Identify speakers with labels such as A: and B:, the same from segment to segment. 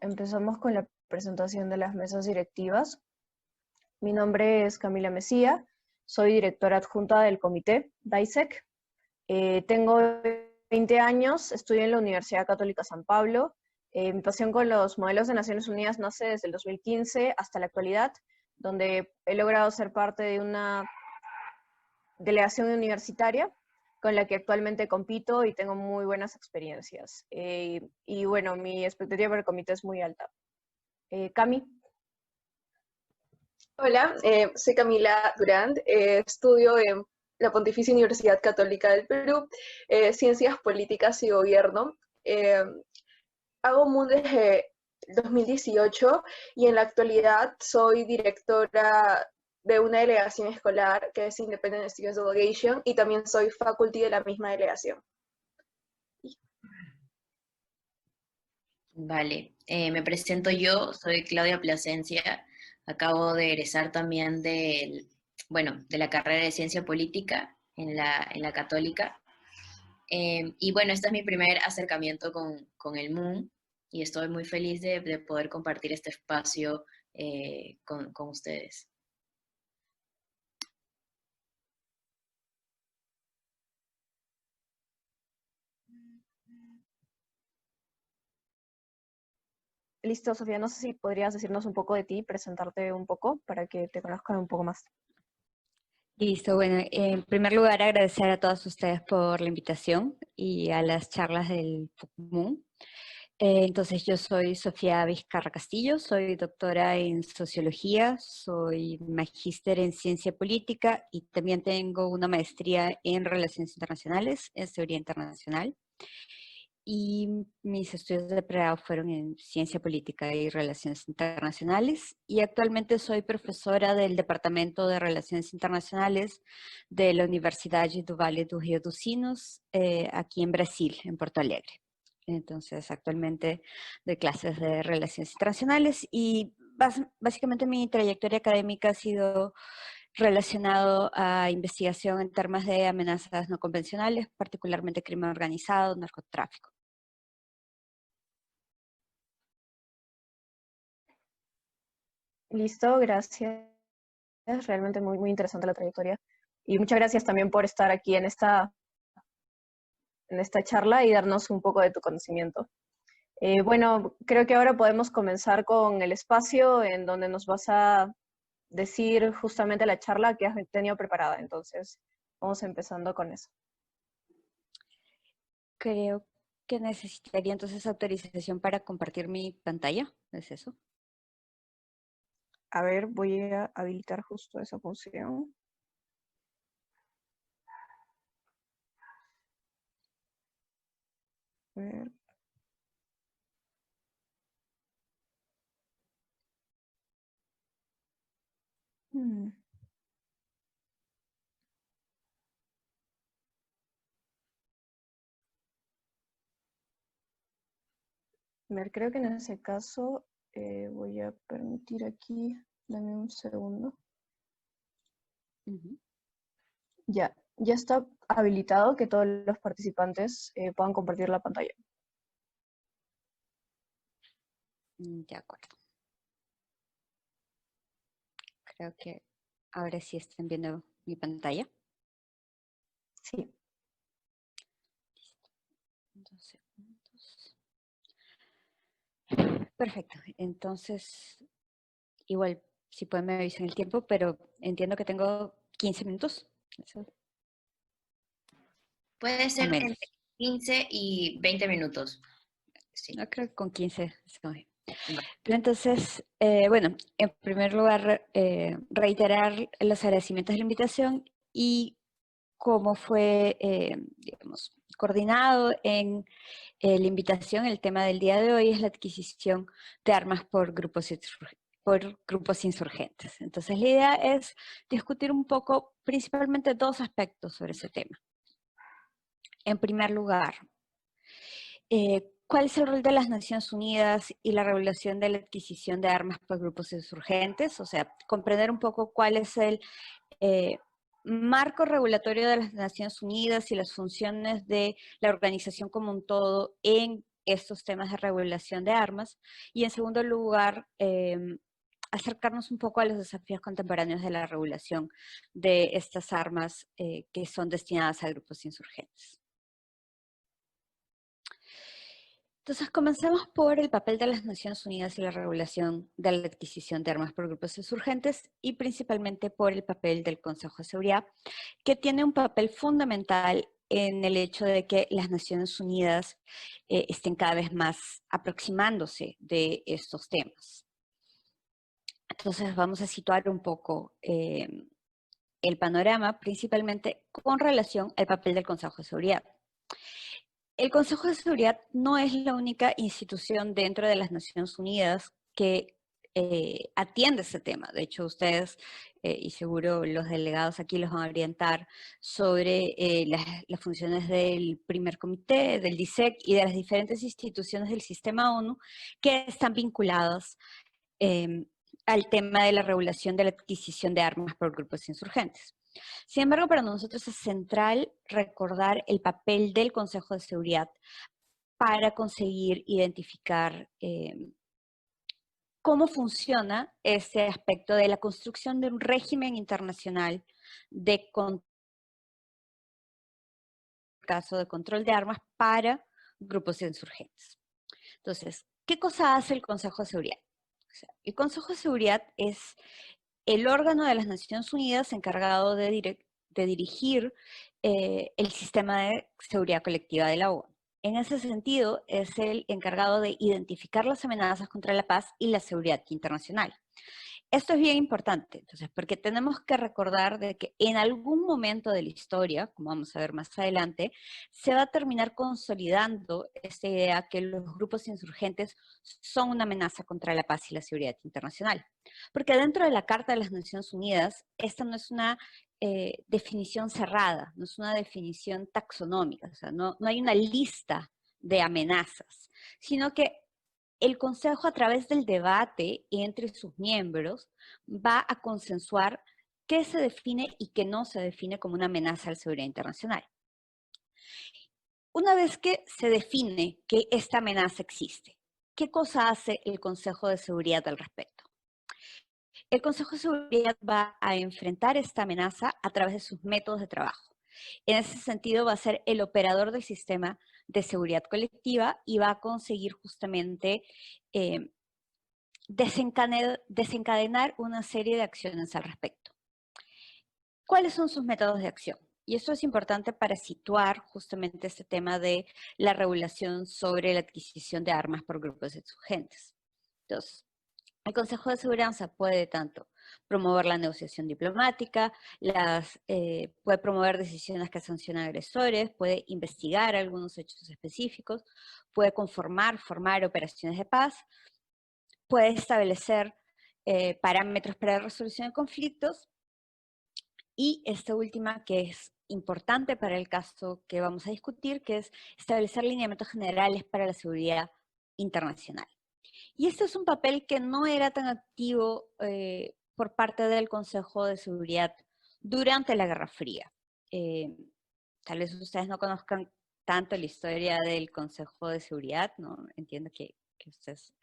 A: empezamos con la presentación de las mesas directivas. Mi nombre es Camila Mesía, soy directora adjunta del comité DAISEC. Tengo 20 años, estudio en la Universidad Católica San Pablo. Mi pasión con los modelos de Naciones Unidas nace desde el 2015 hasta la actualidad, donde he logrado ser parte de una delegación universitaria con la que actualmente compito y tengo muy buenas experiencias. Y bueno, mi expectativa para el comité es muy alta. Cami.
B: Hola, soy Camila Durand, estudio en la Pontificia Universidad Católica del Perú, Ciencias Políticas y Gobierno. Hago MUN desde 2018 y en la actualidad soy directora de una delegación escolar que es Independent Student Delegation y también soy faculty de la misma delegación.
C: Vale, me presento yo, soy Claudia Plasencia, acabo de egresar también de la carrera de Ciencia Política en la Católica. Y bueno, este es mi primer acercamiento con el MUN y estoy muy feliz de poder compartir este espacio con ustedes.
A: Listo, Sofía, no sé si podrías decirnos un poco de ti, presentarte un poco para que te conozcan un poco más.
D: Listo, bueno, en primer lugar agradecer a todos ustedes por la invitación y a las charlas del MUN. Entonces yo soy Sofía Vizcarra Castillo, soy doctora en Sociología, soy magíster en Ciencia Política y también tengo una maestría en Relaciones Internacionales, en Teoría Internacional. Y mis estudios de pregrado fueron en Ciencia Política y Relaciones Internacionales y actualmente soy profesora del Departamento de Relaciones Internacionales de la Universidade do Vale do Rio dos Sinos, aquí en Brasil, en Porto Alegre. Entonces, actualmente doy clases de Relaciones Internacionales y básicamente mi trayectoria académica ha sido relacionado a investigación en temas de amenazas no convencionales, particularmente crimen organizado, narcotráfico.
A: Listo, gracias. Es realmente muy, muy interesante la trayectoria. Y muchas gracias también por estar aquí en esta charla y darnos un poco de tu conocimiento. Bueno, creo que ahora podemos comenzar con el espacio en donde nos vas a decir justamente la charla que has tenido preparada. Entonces, vamos empezando con eso.
D: Creo que necesitaría entonces autorización para compartir mi pantalla, ¿es eso?
A: A ver, voy a habilitar justo esa función. A ver. A ver, creo que en ese caso voy a permitir aquí, dame un segundo. Ya está habilitado que todos los participantes puedan compartir la pantalla.
D: De acuerdo. Creo que ahora sí están viendo mi pantalla.
A: Sí.
D: Listo. 2 segundos. Perfecto. Entonces, igual, si pueden me avisan el tiempo, pero entiendo que tengo 15 minutos. ¿Eso?
C: Puede ser entre 15 y 20 minutos. Sí.
D: No, creo que con 15 está bien. Pero entonces, bueno, en primer lugar, reiterar los agradecimientos de la invitación y cómo fue, digamos, coordinado en la invitación. El tema del día de hoy es la adquisición de armas por grupos insurgentes. Entonces, la idea es discutir un poco, principalmente dos aspectos sobre ese tema. En primer lugar, ¿cuál es el rol de las Naciones Unidas y la regulación de la adquisición de armas por grupos insurgentes? O sea, comprender un poco cuál es el marco regulatorio de las Naciones Unidas y las funciones de la organización como un todo en estos temas de regulación de armas y en segundo lugar, acercarnos un poco a los desafíos contemporáneos de la regulación de estas armas que son destinadas a grupos insurgentes. Entonces, comencemos por el papel de las Naciones Unidas y la regulación de la adquisición de armas por grupos insurgentes y principalmente por el papel del Consejo de Seguridad, que tiene un papel fundamental en el hecho de que las Naciones Unidas estén cada vez más aproximándose de estos temas. Entonces, vamos a situar un poco el panorama, principalmente con relación al papel del Consejo de Seguridad. El Consejo de Seguridad no es la única institución dentro de las Naciones Unidas que atiende ese tema. De hecho, ustedes, y seguro los delegados aquí los van a orientar sobre las funciones del primer comité, del DISEC y de las diferentes instituciones del sistema ONU que están vinculadas al tema de la regulación de la adquisición de armas por grupos insurgentes. Sin embargo, para nosotros es central recordar el papel del Consejo de Seguridad para conseguir identificar cómo funciona ese aspecto de la construcción de un régimen internacional de caso de control de armas para grupos insurgentes. Entonces, ¿qué cosa hace el Consejo de Seguridad? O sea, el Consejo de Seguridad es el órgano de las Naciones Unidas encargado de dirigir el sistema de seguridad colectiva de la ONU. En ese sentido, es el encargado de identificar las amenazas contra la paz y la seguridad internacional. Esto es bien importante, entonces, porque tenemos que recordar de que en algún momento de la historia, como vamos a ver más adelante, se va a terminar consolidando esta idea que los grupos insurgentes son una amenaza contra la paz y la seguridad internacional. Porque dentro de la Carta de las Naciones Unidas, esta no es una definición cerrada, no es una definición taxonómica, o sea, no hay una lista de amenazas, sino que el Consejo, a través del debate entre sus miembros, va a consensuar qué se define y qué no se define como una amenaza a la seguridad internacional. Una vez que se define que esta amenaza existe, ¿qué cosa hace el Consejo de Seguridad al respecto? El Consejo de Seguridad va a enfrentar esta amenaza a través de sus métodos de trabajo. En ese sentido, va a ser el operador del sistema de seguridad colectiva y va a conseguir justamente desencadenar una serie de acciones al respecto. ¿Cuáles son sus métodos de acción? Y esto es importante para situar justamente este tema de la regulación sobre la adquisición de armas por grupos insurgentes. Entonces, el Consejo de Seguridad puede tanto promover la negociación diplomática, puede promover decisiones que sancionan agresores, puede investigar algunos hechos específicos, puede formar operaciones de paz, puede establecer parámetros para la resolución de conflictos y esta última que es importante para el caso que vamos a discutir, que es establecer lineamientos generales para la seguridad internacional. Y este es un papel que no era tan activo por parte del Consejo de Seguridad durante la Guerra Fría. Tal vez ustedes no conozcan tanto la historia del Consejo de Seguridad, ¿no? Entiendo que ustedes,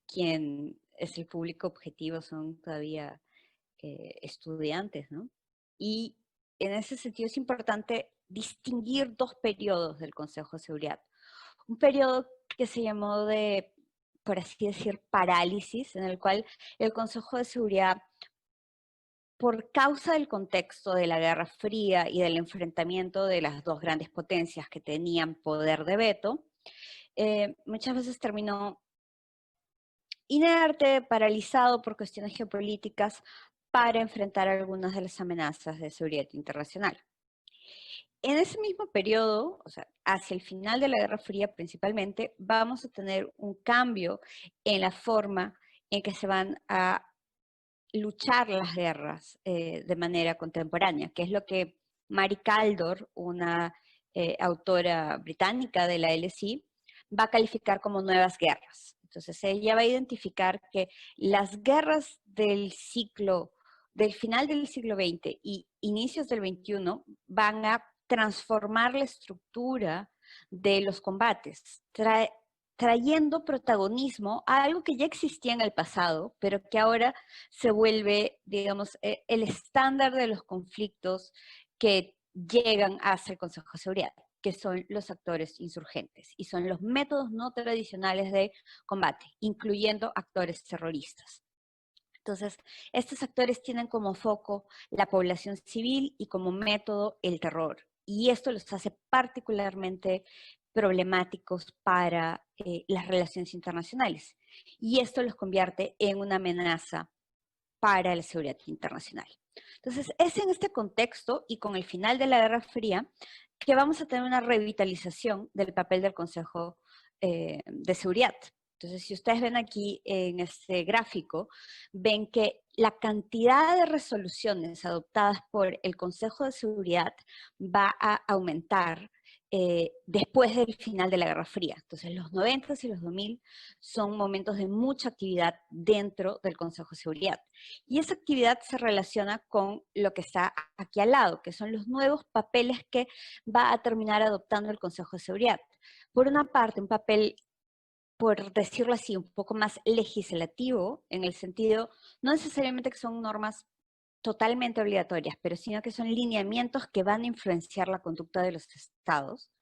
D: quien es el público objetivo son todavía estudiantes, ¿no? Y en ese sentido es importante distinguir dos periodos del Consejo de Seguridad. Un periodo que se llamó de, por así decir, parálisis, en el cual el Consejo de Seguridad, por causa del contexto de la Guerra Fría y del enfrentamiento de las dos grandes potencias que tenían poder de veto, muchas veces terminó inerte, paralizado por cuestiones geopolíticas para enfrentar algunas de las amenazas de seguridad internacional. En ese mismo periodo, o sea, hacia el final de la Guerra Fría principalmente, vamos a tener un cambio en la forma en que se van a luchar las guerras de manera contemporánea, que es lo que Mary Kaldor, una autora británica de la LSI, va a calificar como nuevas guerras. Entonces ella va a identificar que las guerras del final del siglo XX y inicios del XXI van a transformar la estructura de los combates, trayendo protagonismo a algo que ya existía en el pasado, pero que ahora se vuelve, digamos, el estándar de los conflictos que llegan hacia el Consejo de Seguridad, que son los actores insurgentes y son los métodos no tradicionales de combate, incluyendo actores terroristas. Entonces, estos actores tienen como foco la población civil y como método el terror. Y esto los hace particularmente problemáticos para las relaciones internacionales. Y esto los convierte en una amenaza para la seguridad internacional. Entonces, es en este contexto y con el final de la Guerra Fría que vamos a tener una revitalización del papel del Consejo de Seguridad. Entonces, si ustedes ven aquí en este gráfico, ven que la cantidad de resoluciones adoptadas por el Consejo de Seguridad va a aumentar después del final de la Guerra Fría. Entonces, los 90 y los 2000 son momentos de mucha actividad dentro del Consejo de Seguridad. Y esa actividad se relaciona con lo que está aquí al lado, que son los nuevos papeles que va a terminar adoptando el Consejo de Seguridad. Por una parte, un papel, por decirlo así, un poco más legislativo, en el sentido, no necesariamente que son normas totalmente obligatorias, pero sino que son lineamientos que van a influenciar la conducta de los estados,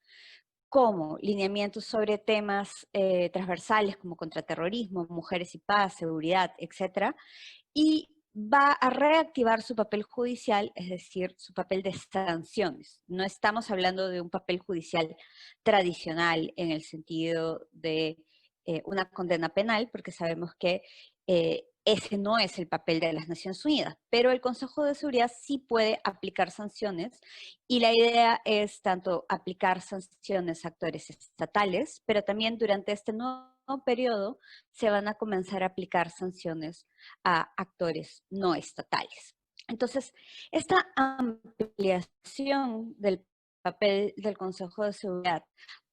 D: como lineamientos sobre temas transversales como contraterrorismo, mujeres y paz, seguridad, etc. Y va a reactivar su papel judicial, es decir, su papel de sanciones. No estamos hablando de un papel judicial tradicional en el sentido de una condena penal, porque sabemos que ese no es el papel de las Naciones Unidas, pero el Consejo de Seguridad sí puede aplicar sanciones y la idea es tanto aplicar sanciones a actores estatales, pero también durante este nuevo periodo se van a comenzar a aplicar sanciones a actores no estatales. Entonces, esta ampliación del papel del Consejo de Seguridad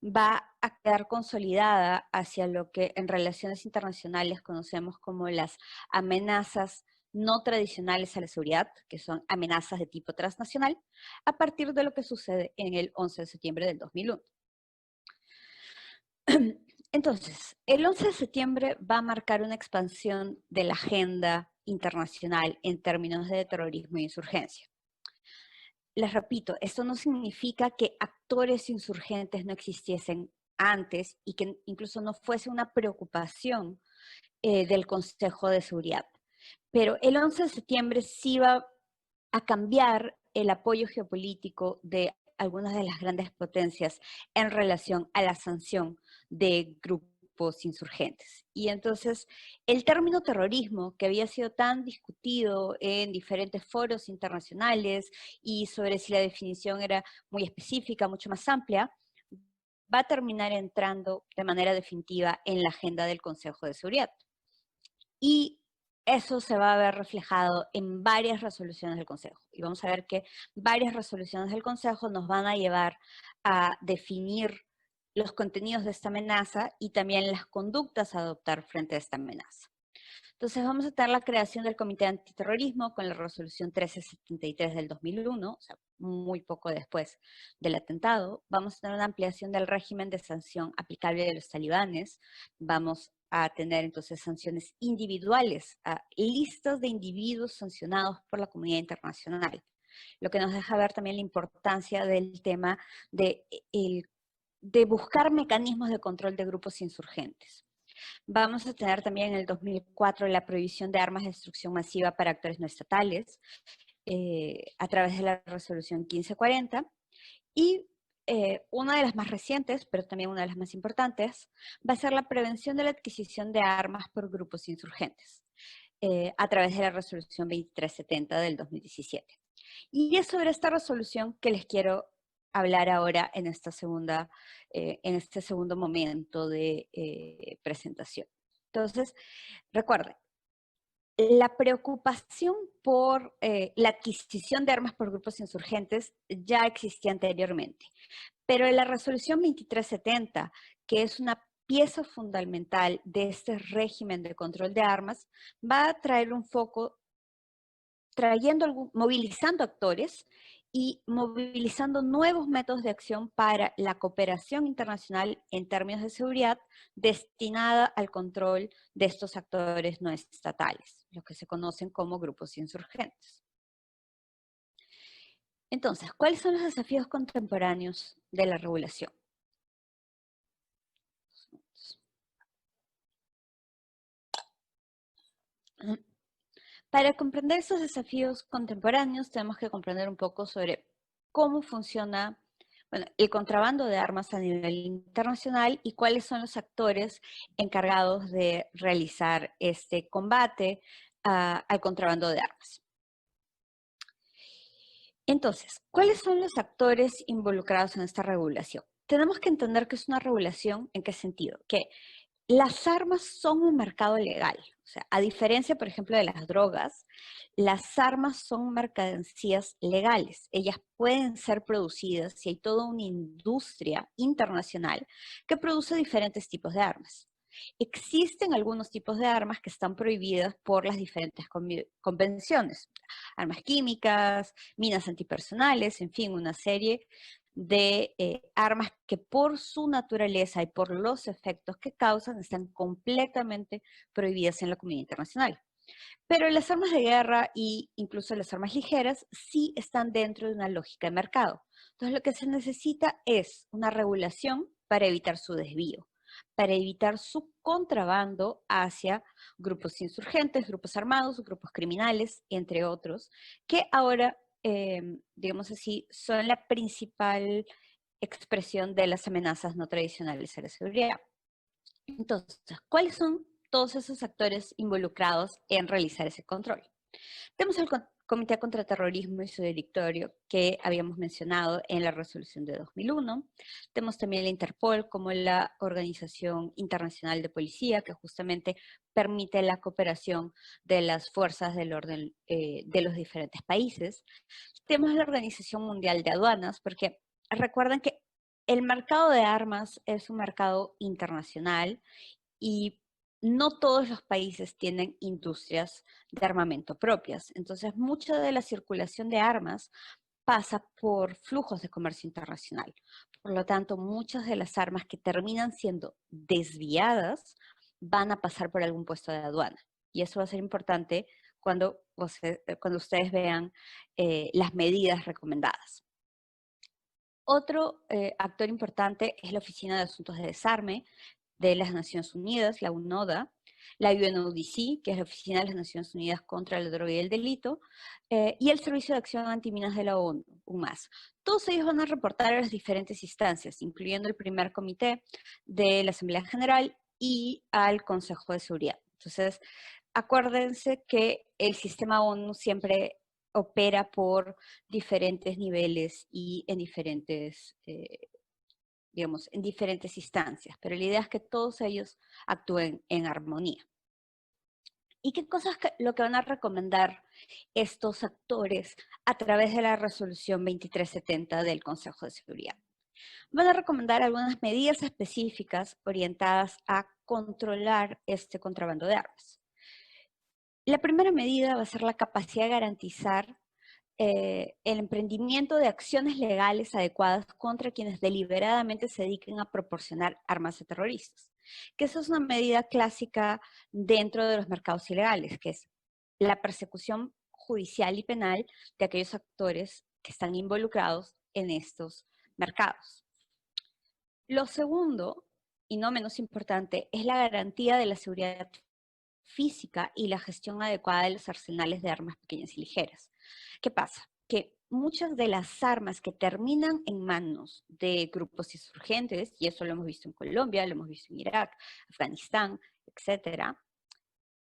D: va a quedar consolidada hacia lo que en relaciones internacionales conocemos como las amenazas no tradicionales a la seguridad, que son amenazas de tipo transnacional, a partir de lo que sucede en el 11 de septiembre del 2001. Entonces, el 11 de septiembre va a marcar una expansión de la agenda internacional en términos de terrorismo e insurgencia. Les repito, esto no significa que actores insurgentes no existiesen antes y que incluso no fuese una preocupación del Consejo de Seguridad. Pero el 11 de septiembre sí va a cambiar el apoyo geopolítico de algunas de las grandes potencias en relación a la sanción de grupos insurgentes. Y entonces el término terrorismo, que había sido tan discutido en diferentes foros internacionales y sobre si la definición era muy específica, mucho más amplia, va a terminar entrando de manera definitiva en la agenda del Consejo de Seguridad. Y eso se va a ver reflejado en varias resoluciones del Consejo. Y vamos a ver que varias resoluciones del Consejo nos van a llevar a definir los contenidos de esta amenaza y también las conductas a adoptar frente a esta amenaza. Entonces vamos a tener la creación del Comité Antiterrorismo con la resolución 1373 del 2001, o sea, muy poco después del atentado. Vamos a tener una ampliación del régimen de sanción aplicable de los talibanes. Vamos a tener entonces sanciones individuales, a listas de individuos sancionados por la comunidad internacional, lo que nos deja ver también la importancia del tema de buscar mecanismos de control de grupos insurgentes. Vamos a tener también en el 2004 la prohibición de armas de destrucción masiva para actores no estatales a través de la resolución 1540 y una de las más recientes, pero también una de las más importantes, va a ser la prevención de la adquisición de armas por grupos insurgentes a través de la resolución 2370 del 2017. Y es sobre esta resolución que les quiero hablar ahora en este segundo momento de presentación. Entonces, recuerden, la preocupación por la adquisición de armas por grupos insurgentes ya existía anteriormente, pero en la resolución 2370, que es una pieza fundamental de este régimen de control de armas, va a traer un foco movilizando actores y movilizando nuevos métodos de acción para la cooperación internacional en términos de seguridad destinada al control de estos actores no estatales, los que se conocen como grupos insurgentes. Entonces, ¿cuáles son los desafíos contemporáneos de la regulación? Para comprender esos desafíos contemporáneos tenemos que comprender un poco sobre cómo funciona el contrabando de armas a nivel internacional y cuáles son los actores encargados de realizar este combate al contrabando de armas. Entonces, ¿cuáles son los actores involucrados en esta regulación? Tenemos que entender que es una regulación, ¿en qué sentido? Que las armas son un mercado legal. O sea, a diferencia, por ejemplo, de las drogas, las armas son mercancías legales. Ellas pueden ser producidas y hay toda una industria internacional que produce diferentes tipos de armas. Existen algunos tipos de armas que están prohibidas por las diferentes convenciones. Armas químicas, minas antipersonales, en fin, una serie de armas que por su naturaleza y por los efectos que causan están completamente prohibidas en la comunidad internacional. Pero las armas de guerra e incluso las armas ligeras sí están dentro de una lógica de mercado. Entonces lo que se necesita es una regulación para evitar su desvío, para evitar su contrabando hacia grupos insurgentes, grupos armados, grupos criminales, entre otros, que ahora, digamos así, son la principal expresión de las amenazas no tradicionales a la seguridad. Entonces, ¿cuáles son todos esos actores involucrados en realizar ese control? Tenemos el Comité contra Terrorismo y su directorio que habíamos mencionado en la resolución de 2001. Tenemos también la Interpol como la Organización Internacional de Policía que justamente permite la cooperación de las fuerzas del orden de los diferentes países. Tenemos la Organización Mundial de Aduanas porque recuerden que el mercado de armas es un mercado internacional y no todos los países tienen industrias de armamento propias. Entonces, mucha de la circulación de armas pasa por flujos de comercio internacional. Por lo tanto, muchas de las armas que terminan siendo desviadas van a pasar por algún puesto de aduana. Y eso va a ser importante cuando ustedes vean las medidas recomendadas. Otro actor importante es la Oficina de Asuntos de Desarme de las Naciones Unidas, la UNODA, la UNODC, que es la Oficina de las Naciones Unidas contra la Droga y el Delito, y el Servicio de Acción Antiminas de la ONU, UNMAS. Todos ellos van a reportar a las diferentes instancias, incluyendo el primer comité de la Asamblea General y al Consejo de Seguridad. Entonces, acuérdense que el sistema ONU siempre opera por diferentes niveles y en diferentes, digamos, en diferentes instancias, pero la idea es que todos ellos actúen en armonía. ¿Y qué cosas lo que van a recomendar estos actores a través de la resolución 2370 del Consejo de Seguridad? Van a recomendar algunas medidas específicas orientadas a controlar este contrabando de armas. La primera medida va a ser la capacidad de garantizar el emprendimiento de acciones legales adecuadas contra quienes deliberadamente se dediquen a proporcionar armas a terroristas. Que esa es una medida clásica dentro de los mercados ilegales, que es la persecución judicial y penal de aquellos actores que están involucrados en estos mercados. Lo segundo, y no menos importante, es la garantía de la seguridad física y la gestión adecuada de los arsenales de armas pequeñas y ligeras. ¿Qué pasa? Que muchas de las armas que terminan en manos de grupos insurgentes, y eso lo hemos visto en Colombia, lo hemos visto en Irak, Afganistán, etcétera,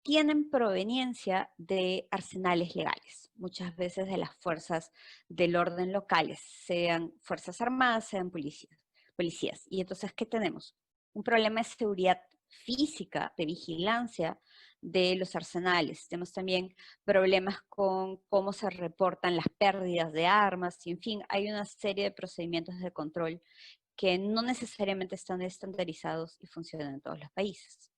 D: tienen proveniencia de arsenales legales, muchas veces de las fuerzas del orden locales, sean fuerzas armadas, sean policías. Y entonces, ¿qué tenemos? Un problema de seguridad física, de vigilancia de los arsenales. Tenemos también problemas con cómo se reportan las pérdidas de armas, y en fin, hay una serie de procedimientos de control que no necesariamente están estandarizados y funcionan en todos los países.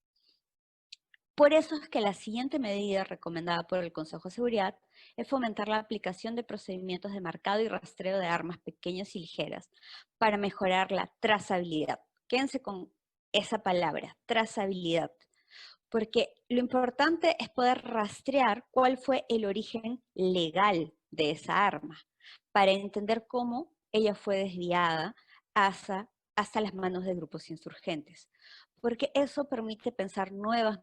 D: Por eso es que la siguiente medida recomendada por el Consejo de Seguridad es fomentar la aplicación de procedimientos de marcado y rastreo de armas pequeñas y ligeras para mejorar la trazabilidad. Quédense con esa palabra, trazabilidad, porque lo importante es poder rastrear cuál fue el origen legal de esa arma, para entender cómo ella fue desviada hasta las manos de grupos insurgentes, porque eso permite pensar nuevas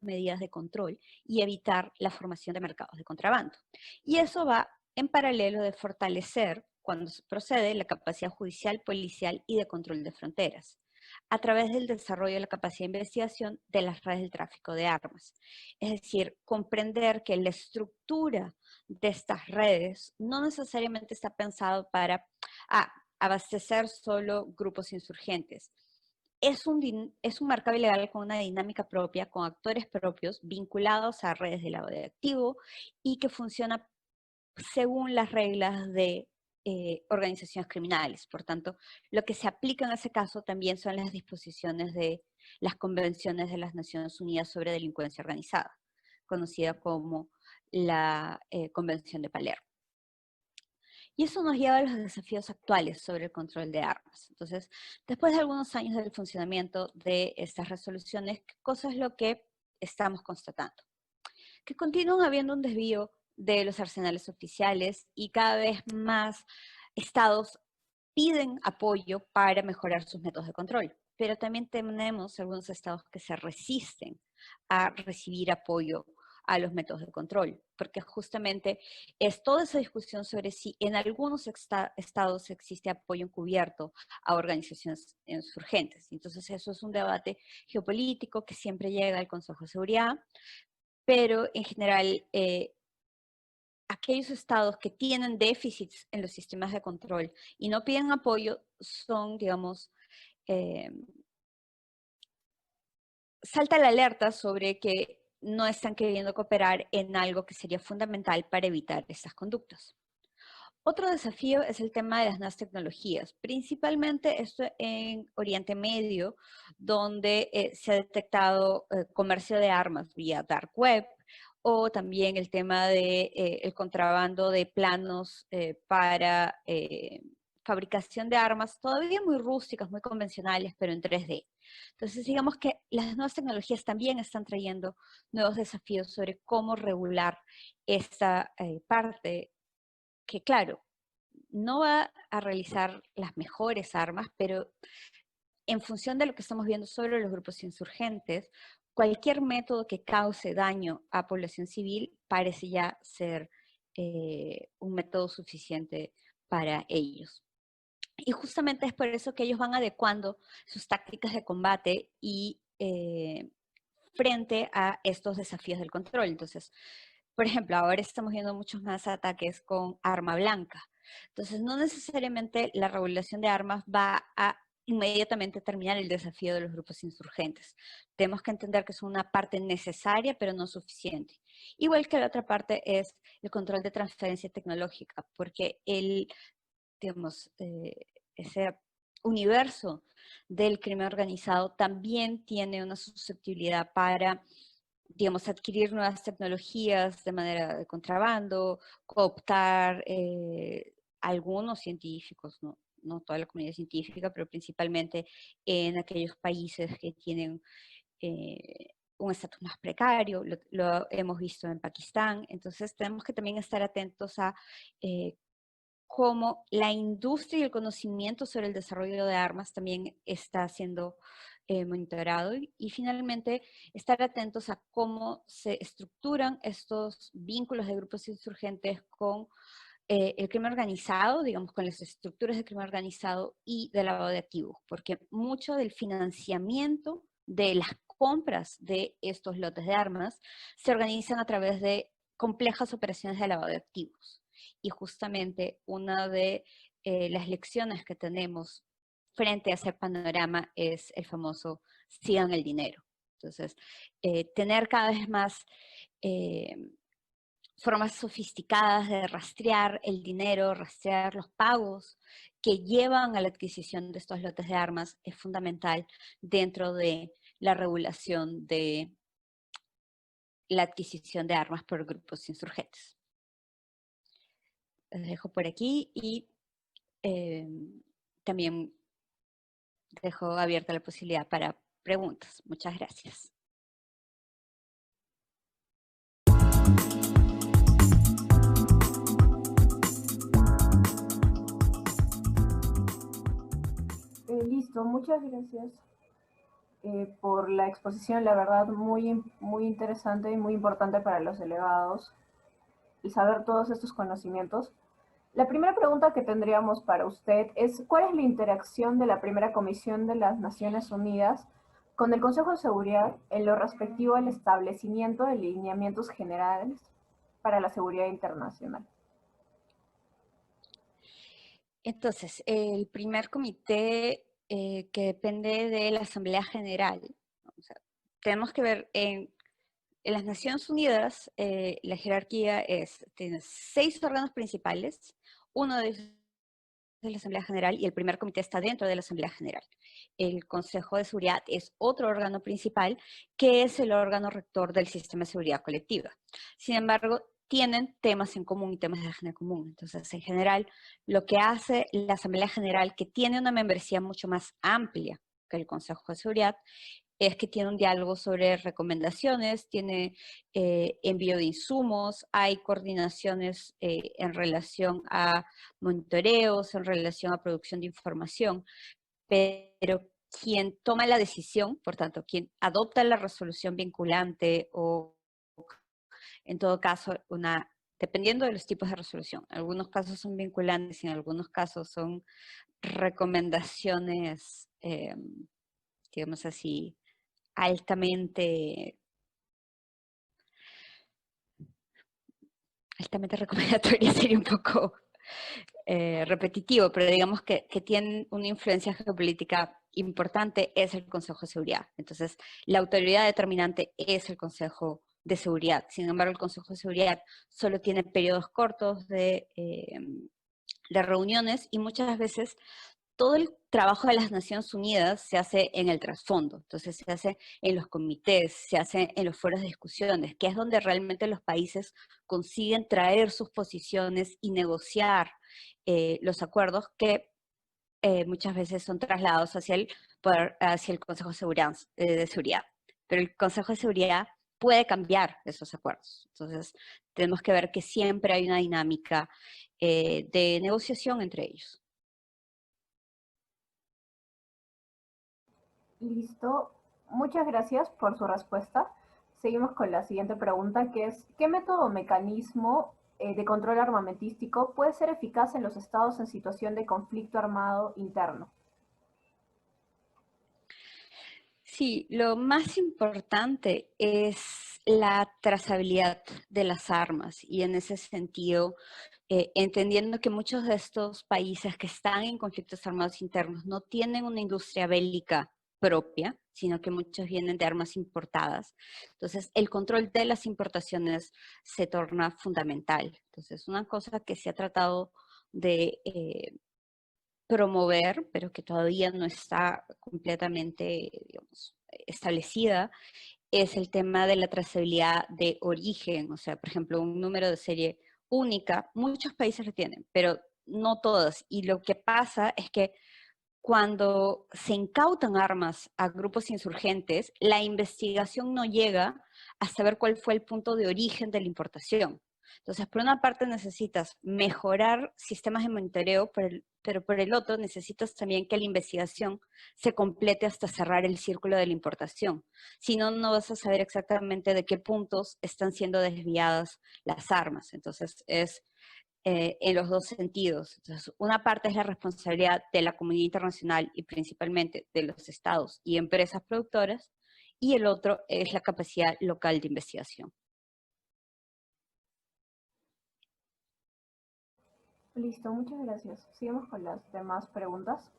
D: medidas de control y evitar la formación de mercados de contrabando. Y eso va en paralelo de fortalecer, cuando se procede, la capacidad judicial, policial y de control de fronteras, a través del desarrollo de la capacidad de investigación de las redes del tráfico de armas. Es decir, comprender que la estructura de estas redes no necesariamente está pensado para abastecer solo grupos insurgentes. Es un mercado ilegal con una dinámica propia, con actores propios vinculados a redes de lavado de activo y que funciona según las reglas de organizaciones criminales. Por tanto, lo que se aplica en ese caso también son las disposiciones de las convenciones de las Naciones Unidas sobre delincuencia organizada, conocida como la Convención de Palermo. Y eso nos lleva a los desafíos actuales sobre el control de armas. Entonces, después de algunos años del funcionamiento de estas resoluciones, ¿qué cosa es lo que estamos constatando? Que continúan habiendo un desvío de los arsenales oficiales y cada vez más estados piden apoyo para mejorar sus métodos de control. Pero también tenemos algunos estados que se resisten a recibir apoyo a los métodos de control, porque justamente es toda esa discusión sobre si en algunos estados existe apoyo encubierto a organizaciones insurgentes. Entonces eso es un debate geopolítico que siempre llega al Consejo de Seguridad, pero en general aquellos estados que tienen déficits en los sistemas de control y no piden apoyo son, digamos, salta la alerta sobre que no están queriendo cooperar en algo que sería fundamental para evitar estas conductas. Otro desafío es el tema de las nuevas tecnologías, principalmente esto en Oriente Medio, donde se ha detectado comercio de armas vía dark web, o también el tema de el contrabando de planos para fabricación de armas, todavía muy rústicas, muy convencionales, pero en 3D. Entonces, digamos que las nuevas tecnologías también están trayendo nuevos desafíos sobre cómo regular esta parte que, claro, no va a realizar las mejores armas, pero en función de lo que estamos viendo sobre los grupos insurgentes, cualquier método que cause daño a población civil parece ya ser un método suficiente para ellos. Y justamente es por eso que ellos van adecuando sus tácticas de combate y frente a estos desafíos del control. Entonces, por ejemplo, ahora estamos viendo muchos más ataques con arma blanca. Entonces, no necesariamente la regulación de armas va a inmediatamente terminar el desafío de los grupos insurgentes. Tenemos que entender que es una parte necesaria, pero no suficiente. Igual que la otra parte es el control de transferencia tecnológica, porque digamos, ese universo del crimen organizado también tiene una susceptibilidad para, digamos, adquirir nuevas tecnologías de manera de contrabando, cooptar algunos científicos, no toda la comunidad científica, pero principalmente en aquellos países que tienen un estatus más precario, lo hemos visto en Pakistán. Entonces tenemos que también estar atentos a cómo la industria y el conocimiento sobre el desarrollo de armas también está siendo monitorado y finalmente estar atentos a cómo se estructuran estos vínculos de grupos insurgentes con el crimen organizado, digamos, con las estructuras de crimen organizado y de lavado de activos, porque mucho del financiamiento de las compras de estos lotes de armas se organizan a través de complejas operaciones de lavado de activos. Y justamente una de las lecciones que tenemos frente a ese panorama es el famoso sigan el dinero. Entonces, tener cada vez más formas sofisticadas de rastrear el dinero, rastrear los pagos que llevan a la adquisición de estos lotes de armas es fundamental dentro de la regulación de la adquisición de armas por grupos insurgentes. Les dejo por aquí y también dejo abierta la posibilidad para preguntas. Muchas gracias.
A: Listo, muchas gracias por la exposición, la verdad muy interesante y muy importante para los delegados y saber todos estos conocimientos. La primera pregunta que tendríamos para usted es, ¿cuál es la interacción de la primera comisión de las Naciones Unidas con el Consejo de Seguridad en lo respectivo al establecimiento de lineamientos generales para la seguridad internacional?
D: Entonces, el primer comité que depende de la Asamblea General, o sea, tenemos que ver en las Naciones Unidas, la jerarquía tiene 6 órganos principales, uno de ellos es la Asamblea General y el primer comité está dentro de la Asamblea General. El Consejo de Seguridad es otro órgano principal que es el órgano rector del sistema de seguridad colectiva. Sin embargo, tienen temas en común y temas de agenda común. Entonces, en general, lo que hace la Asamblea General, que tiene una membresía mucho más amplia que el Consejo de Seguridad, es que tiene un diálogo sobre recomendaciones, tiene envío de insumos, hay coordinaciones en relación a monitoreos, en relación a producción de información, pero quien toma la decisión, por tanto, quien adopta la resolución vinculante o en todo caso dependiendo de los tipos de resolución, en algunos casos son vinculantes y en algunos casos son recomendaciones, digamos así, altamente recomendatoria sería un poco repetitivo, pero digamos que tienen una influencia geopolítica importante, es el Consejo de Seguridad. Entonces, la autoridad determinante es el Consejo de Seguridad. Sin embargo, el Consejo de Seguridad solo tiene periodos cortos de reuniones y muchas veces todo el trabajo de las Naciones Unidas se hace en el trasfondo, entonces se hace en los comités, se hace en los foros de discusiones, que es donde realmente los países consiguen traer sus posiciones y negociar los acuerdos que muchas veces son trasladados hacia el Consejo de Seguridad. Pero el Consejo de Seguridad puede cambiar esos acuerdos. Entonces, tenemos que ver que siempre hay una dinámica de negociación entre ellos.
A: Listo. Muchas gracias por su respuesta. Seguimos con la siguiente pregunta, que es, ¿qué método o mecanismo de control armamentístico puede ser eficaz en los estados en situación de conflicto armado interno?
D: Sí, lo más importante es la trazabilidad de las armas y en ese sentido, entendiendo que muchos de estos países que están en conflictos armados internos no tienen una industria bélica propia, sino que muchos vienen de armas importadas. Entonces, el control de las importaciones se torna fundamental. Entonces, una cosa que se ha tratado de promover, pero que todavía no está completamente, digamos, establecida, es el tema de la trazabilidad de origen. O sea, por ejemplo, un número de serie única, muchos países lo tienen, pero no todos. Y lo que pasa es que cuando se incautan armas a grupos insurgentes, la investigación no llega a saber cuál fue el punto de origen de la importación. Entonces, por una parte necesitas mejorar sistemas de monitoreo, pero por el otro necesitas también que la investigación se complete hasta cerrar el círculo de la importación. Si no, no vas a saber exactamente de qué puntos están siendo desviadas las armas. Entonces, es en los dos sentidos. Entonces, una parte es la responsabilidad de la comunidad internacional y principalmente de los estados y empresas productoras, y el otro es la capacidad local de investigación.
A: Listo, muchas gracias. Seguimos con las demás preguntas.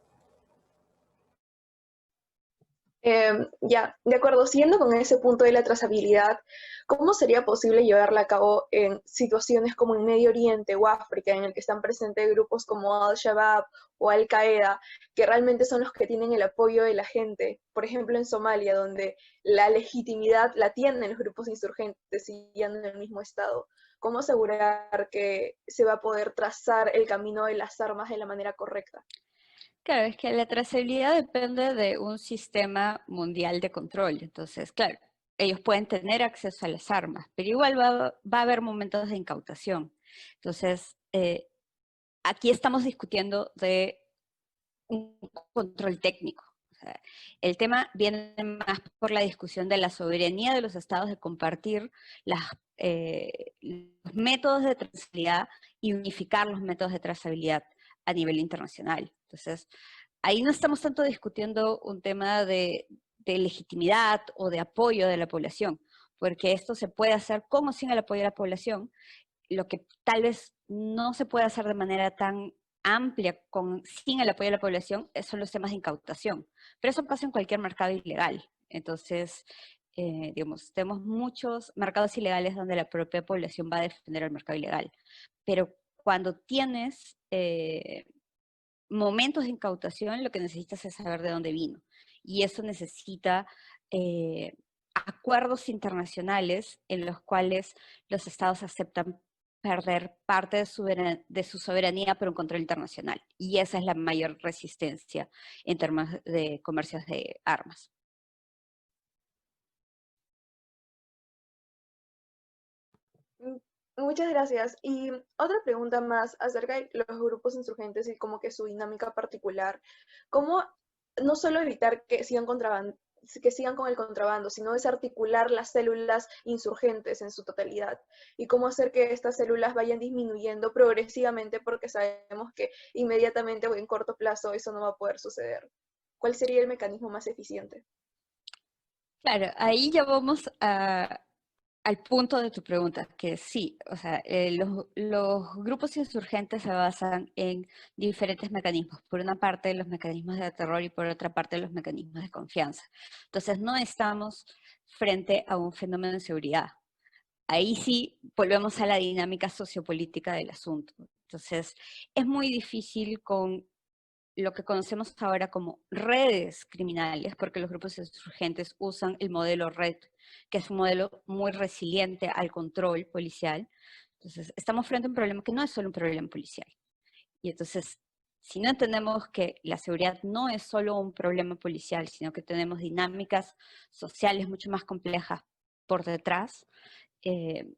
B: Ya, de acuerdo, siguiendo con ese punto de la trazabilidad, ¿cómo sería posible llevarla a cabo en situaciones como en Medio Oriente o África, en el que están presentes grupos como Al-Shabaab o Al-Qaeda, que realmente son los que tienen el apoyo de la gente? Por ejemplo, en Somalia, donde la legitimidad la tienen los grupos insurgentes siguiendo en el mismo estado. ¿Cómo asegurar que se va a poder trazar el camino de las armas de la manera correcta?
D: Claro, es que la trazabilidad depende de un sistema mundial de control. Entonces, claro, ellos pueden tener acceso a las armas, pero igual va a haber momentos de incautación. Entonces, aquí estamos discutiendo de un control técnico. O sea, el tema viene más por la discusión de la soberanía de los estados de compartir los métodos de trazabilidad y unificar los métodos de trazabilidad a nivel internacional. Entonces, ahí no estamos tanto discutiendo un tema de legitimidad o de apoyo de la población, porque esto se puede hacer con o sin el apoyo de la población. Lo que tal vez no se puede hacer de manera tan amplia sin el apoyo de la población son los temas de incautación. Pero eso pasa en cualquier mercado ilegal. Entonces, digamos, tenemos muchos mercados ilegales donde la propia población va a defender el mercado ilegal. Pero cuando tienes momentos de incautación, lo que necesitas es saber de dónde vino. Y eso necesita acuerdos internacionales en los cuales los estados aceptan perder parte de su soberanía por un control internacional. Y esa es la mayor resistencia en términos de comercios de armas.
B: Mm, Muchas gracias. Y otra pregunta más acerca de los grupos insurgentes y como que su dinámica particular. ¿Cómo no solo evitar que sigan con el contrabando, sino desarticular las células insurgentes en su totalidad? ¿Y cómo hacer que estas células vayan disminuyendo progresivamente porque sabemos que inmediatamente o en corto plazo eso no va a poder suceder? ¿Cuál sería el mecanismo más eficiente?
D: Claro, ahí ya vamos al punto de tu pregunta, que sí, o sea, los grupos insurgentes se basan en diferentes mecanismos. Por una parte, los mecanismos de terror y por otra parte, los mecanismos de confianza. Entonces, no estamos frente a un fenómeno de seguridad. Ahí sí volvemos a la dinámica sociopolítica del asunto. Entonces, es muy difícil con lo que conocemos ahora como redes criminales, porque los grupos insurgentes usan el modelo red, que es un modelo muy resiliente al control policial. Entonces, estamos frente a un problema que no es solo un problema policial. Y entonces, si no entendemos que la seguridad no es solo un problema policial, sino que tenemos dinámicas sociales mucho más complejas por detrás, eh,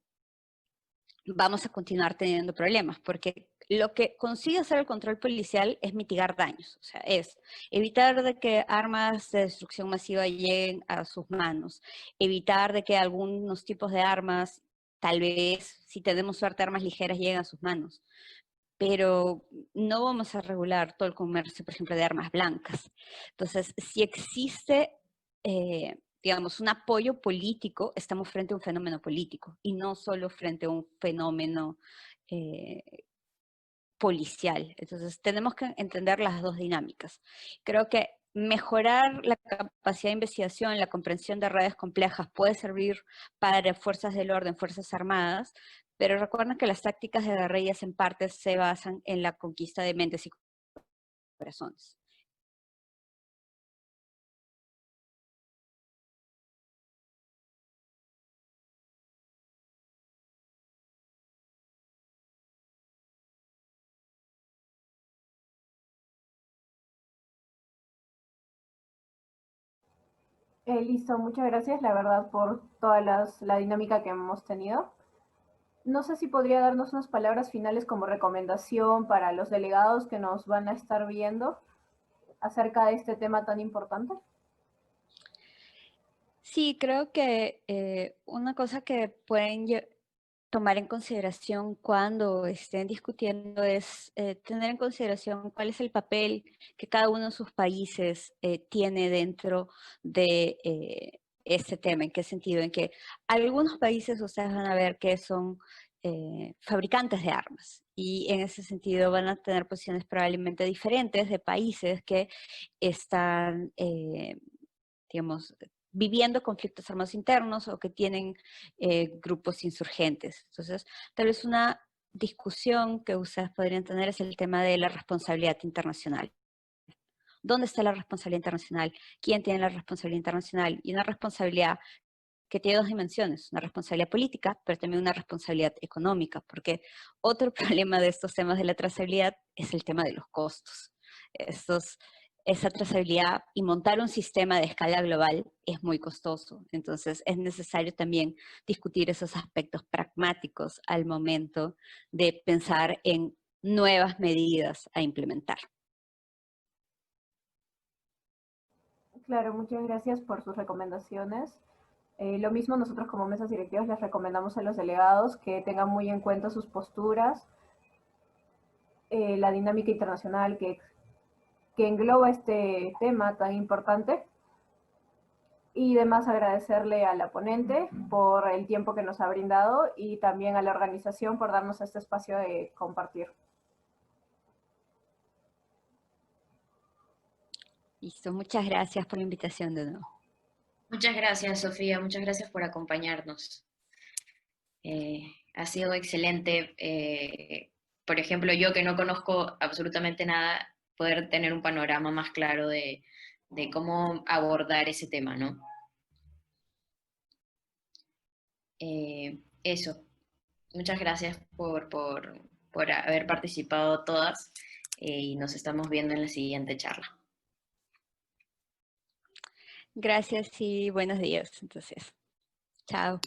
D: vamos a continuar teniendo problemas, porque lo que consigue hacer el control policial es mitigar daños, o sea, es evitar de que armas de destrucción masiva lleguen a sus manos, evitar de que algunos tipos de armas, tal vez, si tenemos suerte, armas ligeras lleguen a sus manos, pero no vamos a regular todo el comercio, por ejemplo, de armas blancas. Entonces, si existe, digamos, un apoyo político, estamos frente a un fenómeno político y no solo frente a un fenómeno eh, policial. Entonces, tenemos que entender las dos dinámicas. Creo que mejorar la capacidad de investigación, la comprensión de redes complejas puede servir para fuerzas del orden, fuerzas armadas, pero recuerden que las tácticas de guerrillas en parte se basan en la conquista de mentes y corazones.
A: Listo, muchas gracias, la verdad, por toda la dinámica que hemos tenido. No sé si podría darnos unas palabras finales como recomendación para los delegados que nos van a estar viendo acerca de este tema tan importante.
D: Sí, creo que una cosa que pueden tomar en consideración cuando estén discutiendo es tener en consideración cuál es el papel que cada uno de sus países tiene dentro de este tema. ¿En qué sentido? En que algunos países ustedes van a ver que son fabricantes de armas y en ese sentido van a tener posiciones probablemente diferentes de países que están digamos, viviendo conflictos armados internos o que tienen grupos insurgentes. Entonces, tal vez una discusión que ustedes podrían tener es el tema de la responsabilidad internacional. ¿Dónde está la responsabilidad internacional? ¿Quién tiene la responsabilidad internacional? Y una responsabilidad que tiene dos dimensiones, una responsabilidad política, pero también una responsabilidad económica, porque otro problema de estos temas de la trazabilidad es el tema de los costos. Esa trazabilidad y montar un sistema de escala global es muy costoso, entonces es necesario también discutir esos aspectos pragmáticos al momento de pensar en nuevas medidas a implementar.
A: Claro, muchas gracias por sus recomendaciones. Lo mismo nosotros como mesas directivas les recomendamos a los delegados que tengan muy en cuenta sus posturas, la dinámica internacional que engloba este tema tan importante. Y además agradecerle a la ponente por el tiempo que nos ha brindado y también a la organización por darnos este espacio de compartir.
D: Listo, muchas gracias por la invitación de nuevo.
C: Muchas gracias, Sofía, muchas gracias por acompañarnos. Ha sido excelente, por ejemplo, yo que no conozco absolutamente nada, poder tener un panorama más claro de cómo abordar ese tema, ¿no? Eso, muchas gracias por haber participado todas y nos estamos viendo en la siguiente charla.
D: Gracias y buenos días, entonces. Chao.